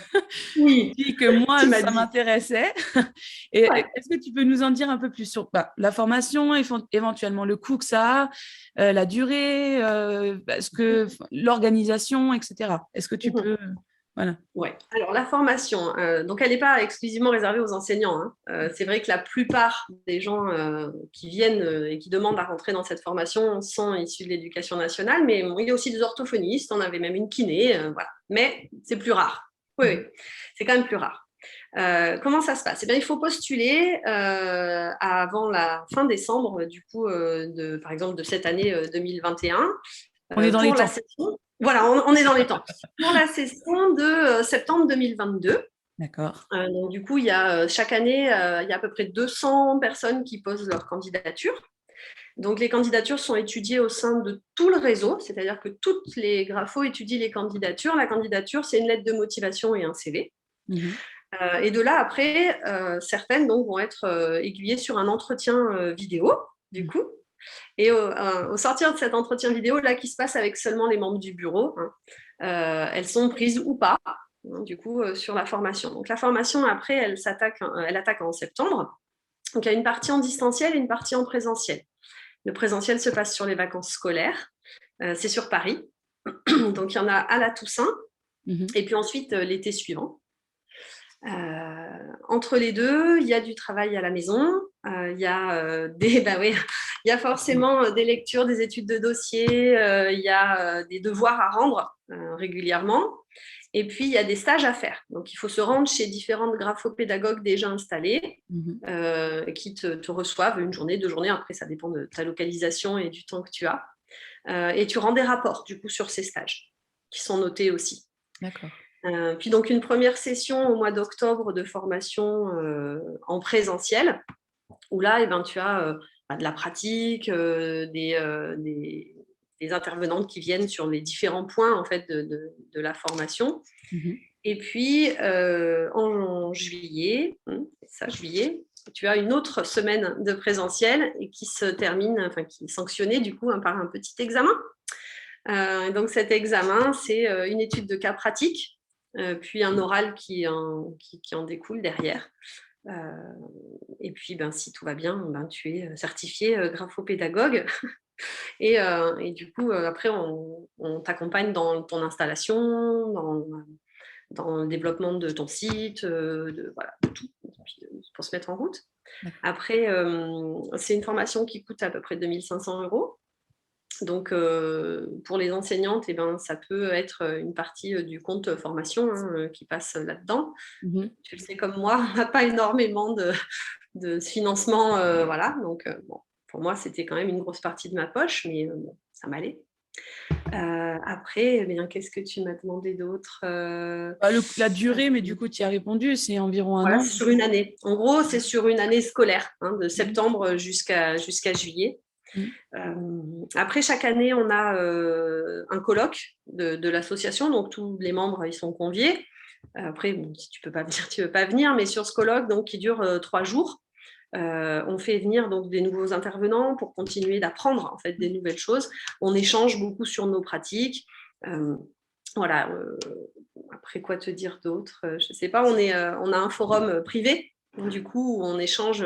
Oui, dit que moi, tu m'as ça dit. m'intéressait. Et Ouais. est-ce que tu peux nous en dire un peu plus sur la formation, éventuellement le coût que ça a, la durée, l'organisation, etc. Est-ce que tu Mhm. peux... Voilà. Ouais. Alors la formation, donc elle n'est pas exclusivement réservée aux enseignants, hein. C'est vrai que la plupart des gens qui viennent et qui demandent à rentrer dans cette formation sont issus de l'éducation nationale, mais bon, il y a aussi des orthophonistes, on avait même une kiné, voilà. Mais c'est plus rare. Oui, oui, Mhm. c'est quand même plus rare. Comment ça se passe? Eh bien, il faut postuler avant la fin décembre, du coup, par exemple, de cette année 2021 On est dans les pour la temps. session. Voilà, on est dans les temps. Pour la session de septembre 2022. D'accord. Donc, du coup, il y a, chaque année, il y a à peu près 200 personnes qui posent leur candidature. Donc, les candidatures sont étudiées au sein de tout le réseau, c'est-à-dire que toutes les graphos étudient les candidatures. La candidature, c'est une lettre de motivation et un CV. Mhm. Et de là, après, certaines donc, vont être aiguillées sur un entretien vidéo, du coup. Et au sortir de cet entretien vidéo, là, qui se passe avec seulement les membres du bureau, hein, elles sont prises ou pas, hein, du coup, sur la formation. Donc, la formation, après, elle attaque en septembre. Donc, il y a une partie en distanciel et une partie en présentiel. Le présentiel se passe sur les vacances scolaires. C'est sur Paris. Donc, il y en a à la Toussaint Mhm. et puis ensuite l'été suivant. Entre les deux, il y a du travail à la maison, il y a bah oui, il y a forcément des lectures, des études de dossier, il y a des devoirs à rendre régulièrement, et puis il y a des stages à faire. Donc il faut se rendre chez différentes graphopédagogues déjà installés Mhm. qui te reçoivent une journée, 2 journées, après ça dépend de ta localisation et du temps que tu as. Et tu rends des rapports du coup sur ces stages qui sont notés aussi. D'accord. Puis donc une première session au mois d'octobre de formation en présentiel, où là, eh ben, tu as de la pratique, des intervenantes qui viennent sur les différents points en fait, de la formation. Mhm. Et puis en juillet, juillet, tu as une autre semaine de présentiel et qui se termine, enfin qui est sanctionnée du coup par un petit examen. Donc cet examen, c'est une étude de cas pratique, puis un oral qui en découle derrière. Euh, et puis, ben, si tout va bien, ben, tu es certifié graphopédagogue. Et du coup, après, on t'accompagne dans ton installation, dans le développement de ton site, voilà, de tout, pour se mettre en route. D'accord. Après, c'est une formation qui coûte à peu près 2 500 €. Donc, pour les enseignantes, eh ben, ça peut être une partie du compte formation qui passe là-dedans. Mhm. Tu le sais comme moi, on n'a pas énormément de financement. Voilà. Donc, bon, pour moi, c'était quand même une grosse partie de ma poche, mais bon, ça m'allait. Après, eh bien, qu'est-ce que tu m'as demandé d'autre? La durée, mais du coup, tu y as répondu, c'est environ un Voilà, an. c'est sur une année. En gros, c'est sur une année scolaire, hein, de Mhm. septembre jusqu'à juillet. Mhm. Après, chaque année, on a un colloque de l'association, donc tous les membres ils sont conviés. Après, bon, si tu peux pas venir, tu veux pas venir, mais sur ce colloque donc, qui dure 3 jours, on fait venir donc, des nouveaux intervenants pour continuer d'apprendre en fait, des nouvelles choses. On échange beaucoup sur nos pratiques. Voilà. Après, quoi te dire d'autre? Je ne sais pas, on a un forum privé. Donc, du coup, on échange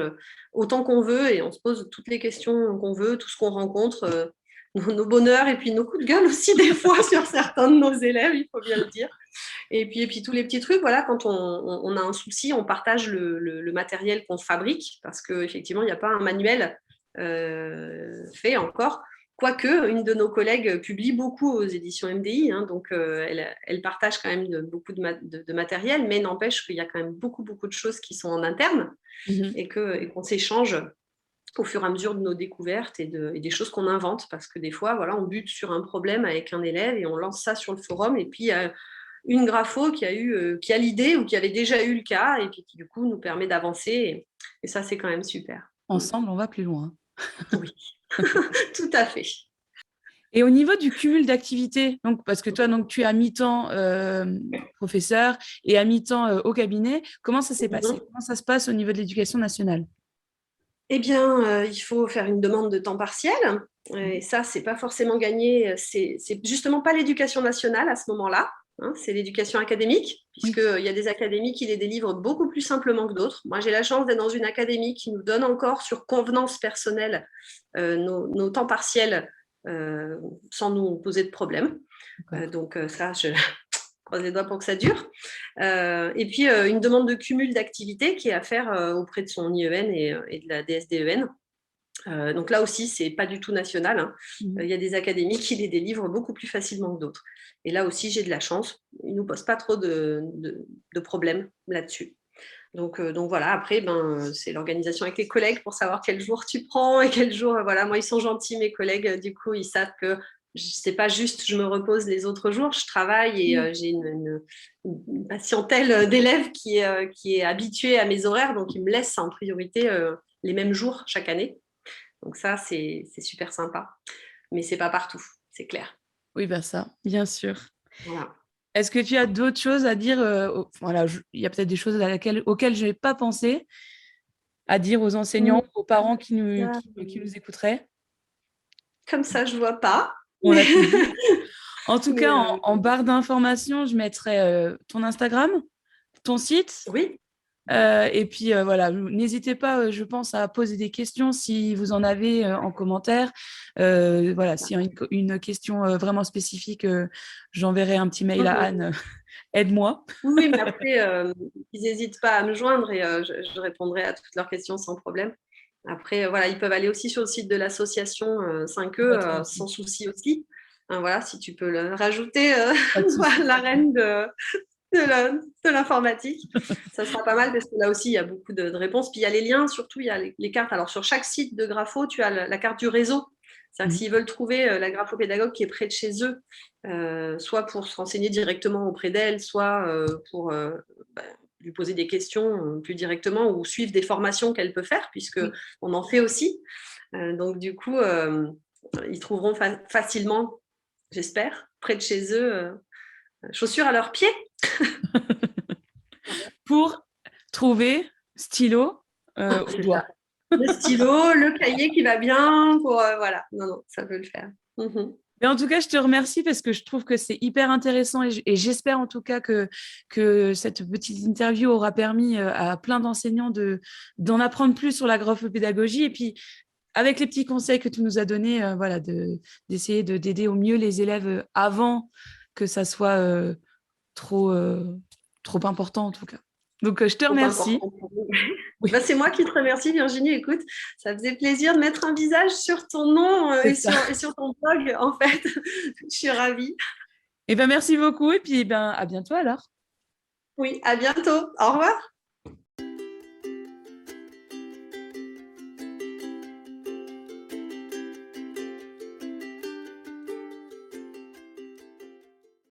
autant qu'on veut et on se pose toutes les questions qu'on veut, tout ce qu'on rencontre, nos bonheurs et puis nos coups de gueule aussi des fois sur certains de nos élèves, il faut bien le dire. Et puis tous les petits trucs, voilà, quand on a un souci, on partage le matériel qu'on fabrique parce qu'effectivement, il n'y a pas un manuel fait encore. Quoique, une de nos collègues publie beaucoup aux éditions MDI, hein, donc elle partage quand même beaucoup de matériel, mais n'empêche qu'il y a quand même beaucoup, beaucoup de choses qui sont en interne Mhm. et qu'on s'échange au fur et à mesure de nos découvertes et des choses qu'on invente, parce que des fois, voilà, on bute sur un problème avec un élève et on lance ça sur le forum, et puis une grapho qui a l'idée ou qui avait déjà eu le cas, et puis qui du coup nous permet d'avancer, et ça c'est quand même super. Ensemble, on va plus loin. Oui, tout à fait. Et au niveau du cumul d'activités, donc parce que toi, donc, tu es à mi-temps professeur et à mi-temps au cabinet, comment ça s'est passé? Mhm. Comment ça se passe au niveau de l'éducation nationale? Eh bien, il faut faire une demande de temps partiel. Et Mhm. ça, c'est pas forcément gagné. C'est justement pas l'éducation nationale à ce moment-là. hein, c'est l'éducation académique, puisqu'il y a des académies qui les délivrent beaucoup plus simplement que d'autres. Moi, j'ai la chance d'être dans une académie qui nous donne encore sur convenance personnelle nos temps partiels sans nous poser de problème. Donc ça, je croise les doigts pour que ça dure. Et puis, une demande de cumul d'activités qui est à faire auprès de son IEN et de la DSDEN. Donc là aussi, ce n'est pas du tout national, hein. Il y a des académies qui les délivrent beaucoup plus facilement que d'autres. Et là aussi, j'ai de la chance. Ils ne nous posent pas trop de problèmes là-dessus. Donc voilà, après, c'est l'organisation avec les collègues pour savoir quel jour tu prends et quel jour. Voilà, moi, ils sont gentils, mes collègues. Du coup, ils savent que ce n'est pas juste je me repose les autres jours. Je travaille et j'ai une patientèle d'élèves qui est habituée à mes horaires. Donc, ils me laissent en priorité les mêmes jours chaque année. Donc ça, c'est super sympa. Mais ce n'est pas partout, c'est clair. Oui, ça, bien sûr. Voilà. Est-ce que tu as d'autres choses à dire voilà, il y a peut-être des choses auxquelles je n'ai pas pensé à dire aux enseignants, aux parents qui nous écouteraient? Comme ça, je ne vois pas. On a tout dit. En tout cas, en barre d'informations, je mettrai ton Instagram, ton site. Oui. Et puis voilà, n'hésitez pas, je pense, à poser des questions si vous en avez en commentaire. Voilà, s'il y a une question vraiment spécifique, j'enverrai un petit mail à Anne. Aide-moi. Oui, mais après, ils n'hésitent pas à me joindre et je répondrai à toutes leurs questions sans problème. Après, voilà, ils peuvent aller aussi sur le site de l'association 5E sans souci aussi. Hein, voilà, si tu peux le rajouter, la reine de l'informatique. Ça sera pas mal parce que là aussi, il y a beaucoup de réponses. Puis il y a les liens, surtout, il y a les cartes. Alors, sur chaque site de Grapho, tu as la carte du réseau. C'est-à-dire que s'ils veulent trouver la graphopédagogue qui est près de chez eux, soit pour se renseigner directement auprès d'elle, soit pour lui poser des questions plus directement ou suivre des formations qu'elle peut faire, puisqu'on en fait aussi. Donc, du coup, ils trouveront facilement, j'espère, près de chez eux, chaussures à leurs pieds. Pour trouver stylo au doigt. Le stylo, le cahier qui va bien, voilà. Non, ça peut le faire. Mais en tout cas, je te remercie parce que je trouve que c'est hyper intéressant et j'espère en tout cas que cette petite interview aura permis à plein d'enseignants d'en apprendre plus sur la graphopédagogie et puis avec les petits conseils que tu nous as donnés, voilà, d'essayer d'aider au mieux les élèves avant que ça soit trop important en tout cas. Donc, je te remercie. Oui. C'est moi qui te remercie, Virginie. Écoute, ça faisait plaisir de mettre un visage sur ton nom et sur ton blog, en fait. Je suis ravie. Merci beaucoup et puis à bientôt alors. Oui, à bientôt. Au revoir.